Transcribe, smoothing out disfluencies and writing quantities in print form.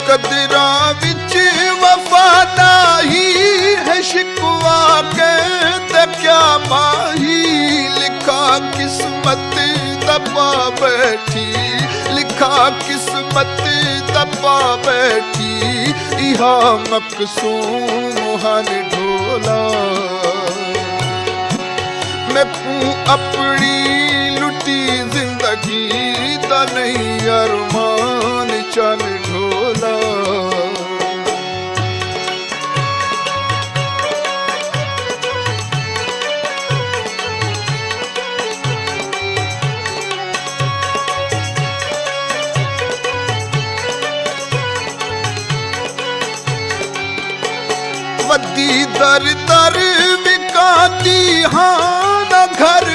कदरां विच वफा नाही है शिकवा कहते क्या माही लिखा किस्मत दबा बैठी लिखा किस्मत दबा बैठी इहा मकसूम हन ढोला मैं अपनी लुटी जिंदगी दा नहीं अरमान चल ढोला वदी दर दर विकाती हाँ न घर